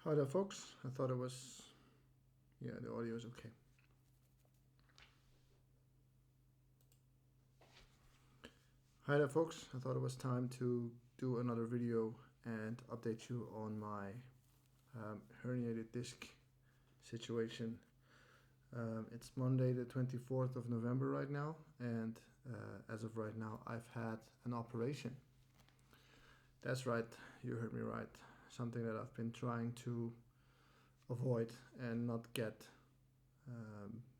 Hi there, folks. I thought it was, yeah, the audio is okay. Hi there, folks. I thought it was time to do another video and update you on my herniated disc situation. It's Monday, the 24th of November right now, and as of right now, I've had an operation. That's right, you heard me right. Something that I've been trying to avoid and not get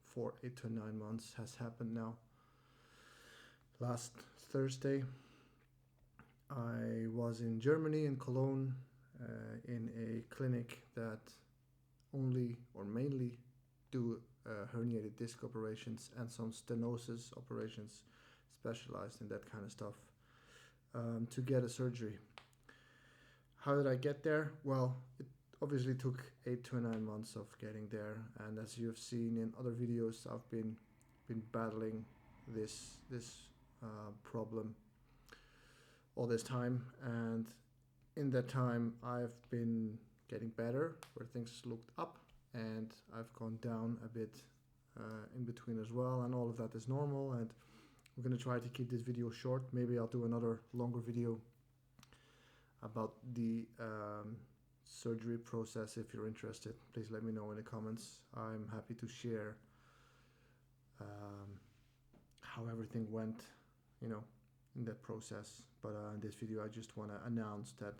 for 8 to 9 months has happened now. Last Thursday, I was in Germany, in Cologne, in a clinic that only or mainly do herniated disc operations and some stenosis operations, specialized in that kind of stuff, to get a surgery. How did I get there? Well, it obviously took 8 to 9 months of getting there, and as you have seen in other videos, I've been battling this problem all this time, and in that time I've been getting better where things looked up, and I've gone down a bit in between as well, and all of that is normal. And we're going to try to keep this video short. Maybe I'll do another longer video about the surgery process. If you're interested, please let me know in the comments. I'm happy to share how everything went, in that process. But in this video, I just want to announce that,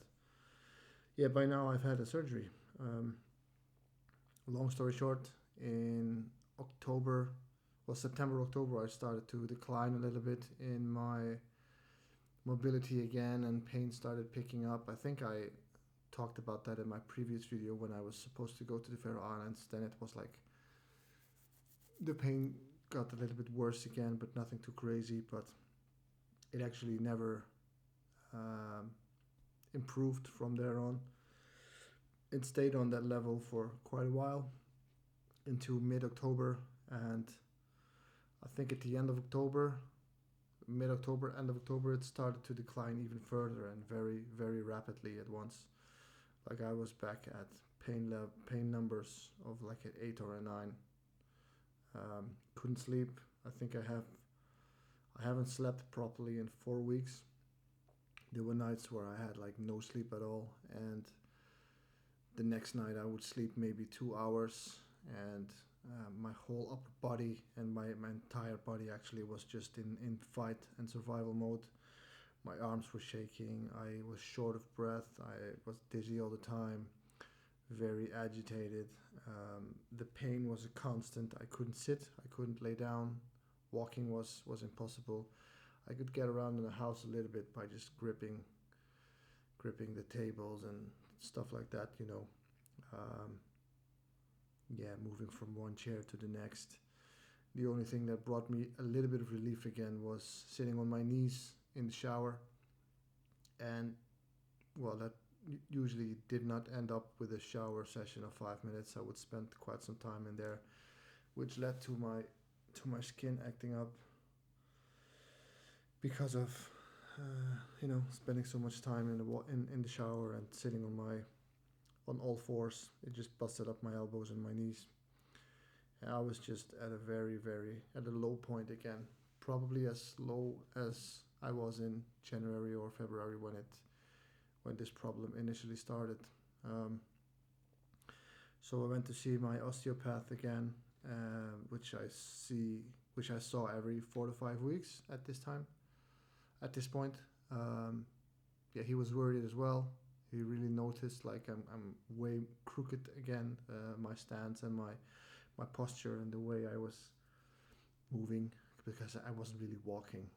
yeah, by now I've had a surgery. Long story short, in September, October, I started to decline a little bit in my mobility again, and pain started picking up. I think I talked about that in my previous video when I was supposed to go to the Faroe Islands. Then it was like the pain got a little bit worse again, but nothing too crazy. But it actually never improved from there on. It stayed on that level for quite a while into mid-October, and I think at the end of October, mid-October, end of October, it started to decline even further and very, very rapidly at once. Like I was back at pain numbers of like an 8 or a 9. Couldn't sleep. I think I haven't slept properly in 4 weeks. There were nights where I had like no sleep at all, and the next night I would sleep maybe 2 hours, and my whole upper body and my entire body actually was just in fight and survival mode. My arms were shaking, I was short of breath, I was dizzy all the time, very agitated. The pain was a constant. I couldn't sit, I couldn't lay down, walking was impossible. I could get around in the house a little bit by just gripping the tables and stuff like that, moving from one chair to the next. The only thing that brought me a little bit of relief again was sitting on my knees in the shower, and well, that usually did not end up with a shower session of 5 minutes. I would spend quite some time in there, which led to my skin acting up because of spending so much time in the shower and sitting on all fours. It just busted up my elbows and my knees. And I was just at a low point again, probably as low as I was in January or February when this problem initially started. So I went to see my osteopath again, which I saw every 4 to 5 weeks at this point. He was worried as well. He really noticed like I'm way crooked again, my stance and my posture and the way I was moving, because I wasn't really walking.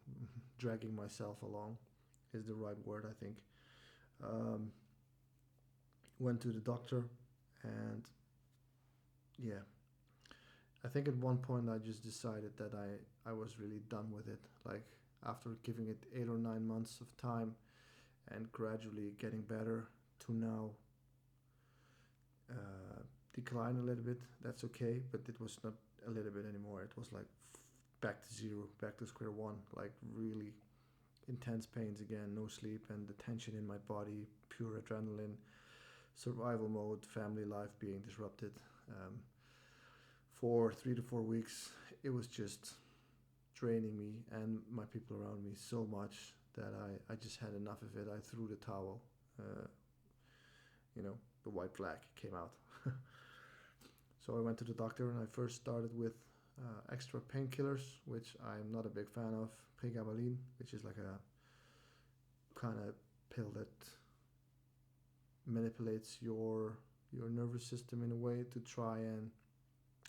Dragging myself along is the right word, I think. Went to the doctor, and yeah, I think at one point I just decided that I was really done with it. Like after giving it 8 or 9 months of time and gradually getting better to now decline a little bit. That's okay, but it was not a little bit anymore. It was like back to zero, back to square one, like really intense pains again, no sleep, and the tension in my body, pure adrenaline, survival mode, family life being disrupted. For 3 to 4 weeks, it was just draining me and my people around me so much that I just had enough of it. I threw the towel. Uh, the white flag came out. So I went to the doctor and I first started with extra painkillers, which I'm not a big fan of. Pregabalin, which is like a kind of pill that manipulates your nervous system in a way to try and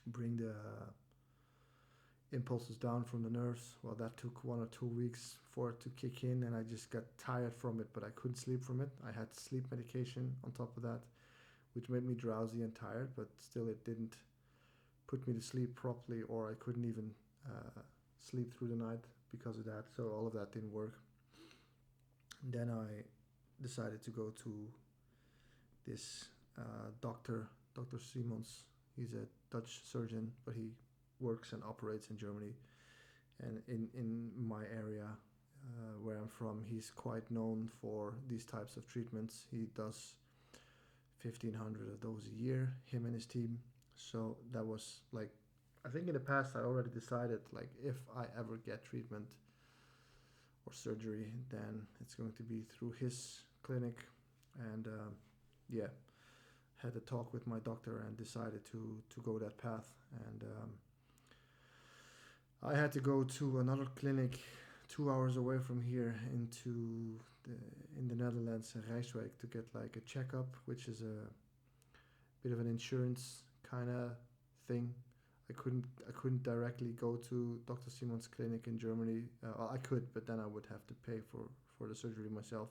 bring the impulses down from the nerves. Well, that took 1 or 2 weeks for it to kick in, and I just got tired from it, but I couldn't sleep from it. I had sleep medication on top of that, which made me drowsy and tired, but still it didn't put me to sleep properly, or I couldn't even sleep through the night because of that. So all of that didn't work. And then I decided to go to this Dr. Simons. He's a Dutch surgeon, but he works and operates in Germany. And in my area where I'm from, he's quite known for these types of treatments. He does 1,500 of those a year, him and his team. So that was like, I think in the past I already decided, like, if I ever get treatment or surgery, then it's going to be through his clinic. And yeah, had a talk with my doctor and decided to go that path. And I had to go to another clinic 2 hours away from here in the Netherlands, in Rijswijk, to get like a checkup, which is a bit of an insurance kind of thing. I couldn't directly go to Dr. Simon's clinic in Germany. Well, I could, but then I would have to pay for the surgery myself,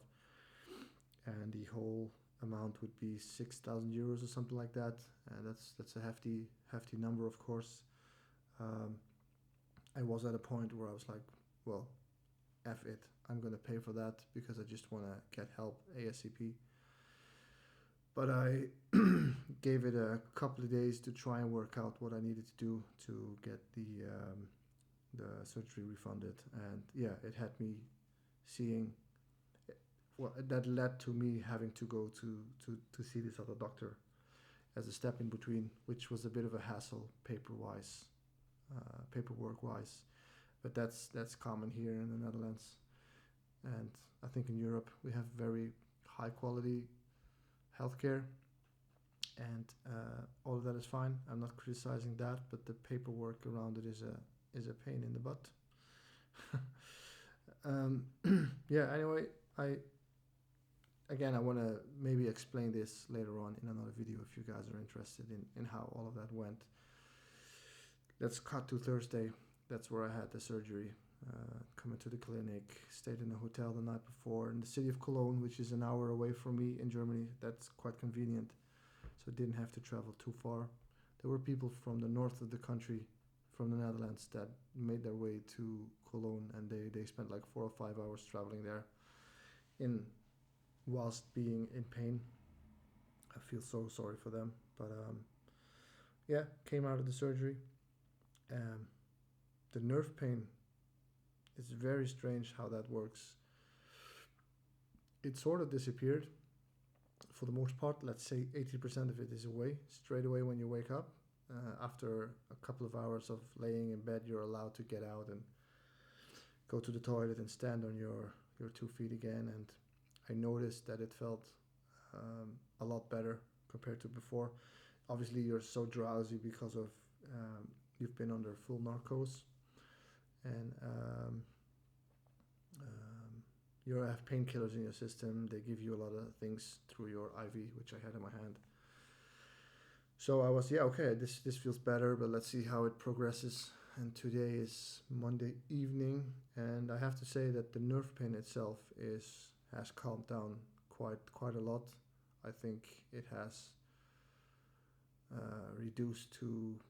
and the whole amount would be 6,000 euros or something like that. And that's a hefty number, of course. I was at a point where I was like, well, F it, I'm gonna pay for that because I just want to get help ASAP. But I gave it a couple of days to try and work out what I needed to do to get the surgery refunded. And yeah, it had me seeing, well, that led to me having to go to see this other doctor as a step in between, which was a bit of a hassle paperwork wise. But that's common here in the Netherlands, and I think in Europe we have very high quality healthcare, and all of that is fine. I'm not criticizing that, but the paperwork around it is a pain in the butt. Yeah. Anyway, I want to maybe explain this later on in another video if you guys are interested in how all of that went. Let's cut to Thursday. That's where I had the surgery. Coming to the clinic, stayed in a hotel the night before in the city of Cologne, which is an hour away from me in Germany. That's quite convenient, so I didn't have to travel too far. There were people from the north of the country, from the Netherlands, that made their way to Cologne, and they spent like 4 or 5 hours traveling there whilst being in pain. I feel so sorry for them, but yeah, came out of the surgery. The nerve pain, it's very strange how that works. It sort of disappeared for the most part. Let's say 80% of it is away straight away when you wake up. After a couple of hours of laying in bed, you're allowed to get out and go to the toilet and stand on your 2 feet again. And I noticed that it felt a lot better compared to before. Obviously, you're so drowsy because of you've been under full narcose, and you have painkillers in your system. They give you a lot of things through your IV, which I had in my hand. So I was, okay, this feels better, but let's see how it progresses. And today is Monday evening, and I have to say that the nerve pain itself has calmed down quite a lot. I think it has reduced to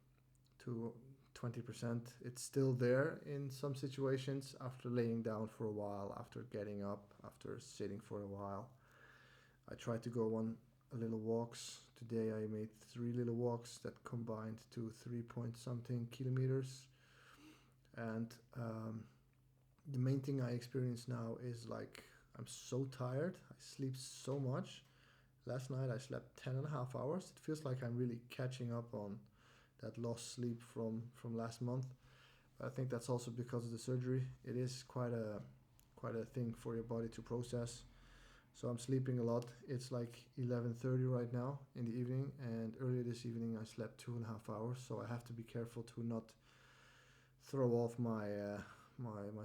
20%. It's still there in some situations after laying down for a while, after getting up, after sitting for a while. I tried to go on a little walks. Today I made 3 little walks that combined to 3-point-something kilometers. And the main thing I experience now is like I'm so tired. I sleep so much Last night I slept 10.5 hours. It feels like I'm really catching up on that lost sleep from last month. But I think that's also because of the surgery. It is quite a thing for your body to process. So I'm sleeping a lot. It's like 11:30 right now in the evening, and earlier this evening I slept 2.5 hours. So I have to be careful to not throw off my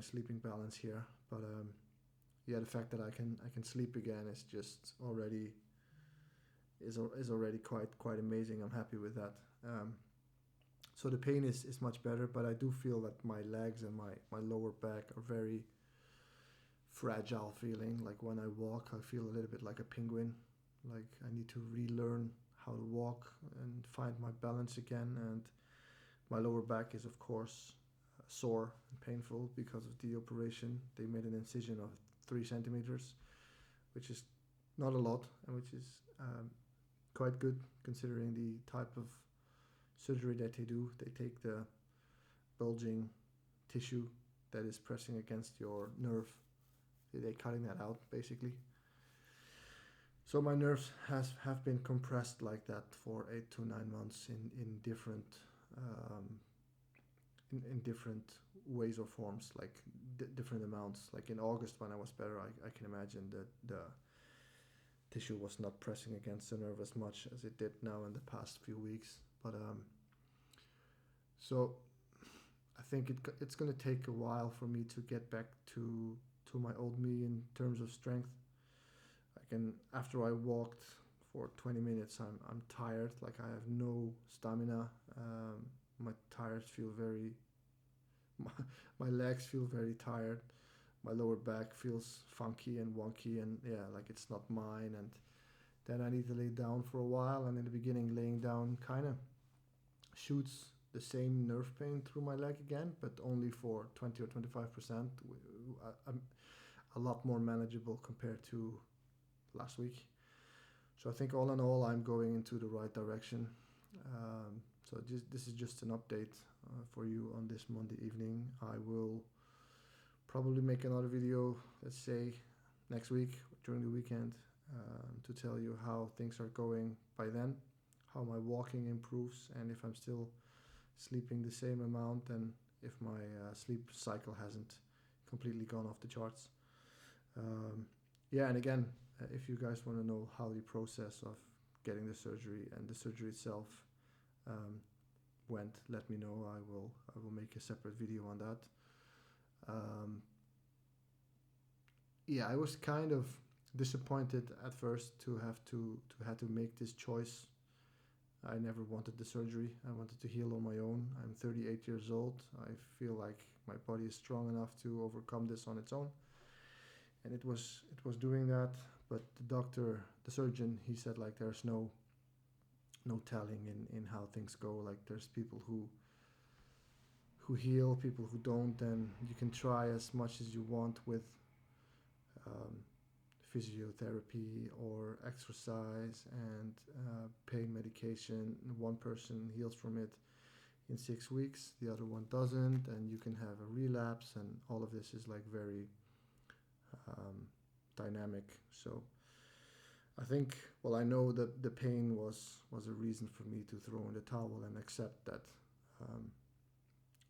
sleeping balance here. But yeah, the fact that I can sleep again is already quite amazing. I'm happy with that. So the pain is much better, but I do feel that my legs and my lower back are very fragile feeling. Like when I walk, I feel a little bit like a penguin. Like I need to relearn how to walk and find my balance again. And my lower back is, of course, sore and painful because of the operation. They made an incision of 3 centimeters, which is not a lot, and which is quite good considering the type of surgery that they do. They take the bulging tissue that is pressing against your nerve. They're cutting that out basically. So my nerves have been compressed like that for 8 to 9 months in different um, in different ways or forms, like different amounts. Like in August when I was better, I can imagine that the tissue was not pressing against the nerve as much as it did now in the past few weeks. But so I think it's going to take a while for me to get back to my old me in terms of strength. I can, after I walked for 20 minutes, I'm tired. Like I have no stamina. My tires feel very my, my legs feel very tired. My lower back feels funky and wonky, and yeah, like it's not mine. And then I need to lay down for a while, and in the beginning laying down kind of shoots the same nerve pain through my leg again, but only for 20 or 25%. A lot more manageable compared to last week. So I think all in all, I'm going into the right direction. So this is just an update for you on this Monday evening. I will probably make another video, let's say next week during the weekend, to tell you how things are going by then, how my walking improves, and if I'm still sleeping the same amount, and if my sleep cycle hasn't completely gone off the charts. Yeah, and again, if you guys want to know how the process of getting the surgery and the surgery itself went, let me know. I will make a separate video on that. Yeah, I was kind of disappointed at first to have to make this choice. I never wanted the surgery. I wanted to heal on my own. I'm 38 years old. I feel like my body is strong enough to overcome this on its own. And it was doing that, but the surgeon, he said like there's no telling in how things go. Like there's people who heal, people who don't, and you can try as much as you want with physiotherapy or exercise and pain medication. One person heals from it in 6 weeks, the other one doesn't, and you can have a relapse, and all of this is like very dynamic. So I think, well, I know that the pain was a reason for me to throw in the towel and accept that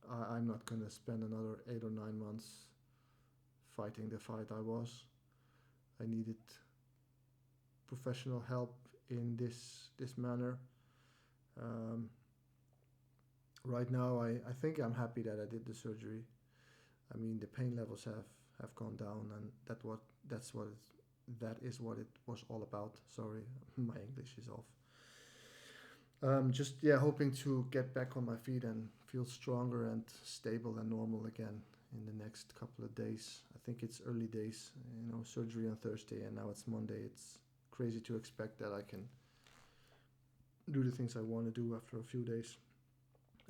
I'm not going to spend another 8 or 9 months fighting the fight I was. I needed professional help in this manner. Right now, I think I'm happy that I did the surgery. I mean, the pain levels have gone down, and that is what it was all about. Sorry, my English is off. Just hoping to get back on my feet and feel stronger and stable and normal again in the next couple of days. I think it's early days, surgery on Thursday, and now it's Monday. It's crazy to expect that I can do the things I want to do after a few days.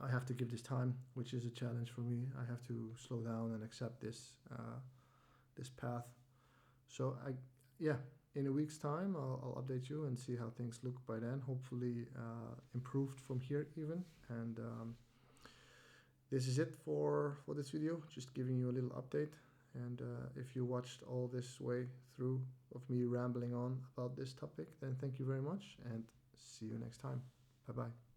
I have to give this time, which is a challenge for me. I have to slow down and accept this path. So in a week's time, I'll update you and see how things look by then. Hopefully improved from here even. And this is it for this video. Just giving you a little update. And if you watched all this way through of me rambling on about this topic, then thank you very much and see you next time. Bye bye.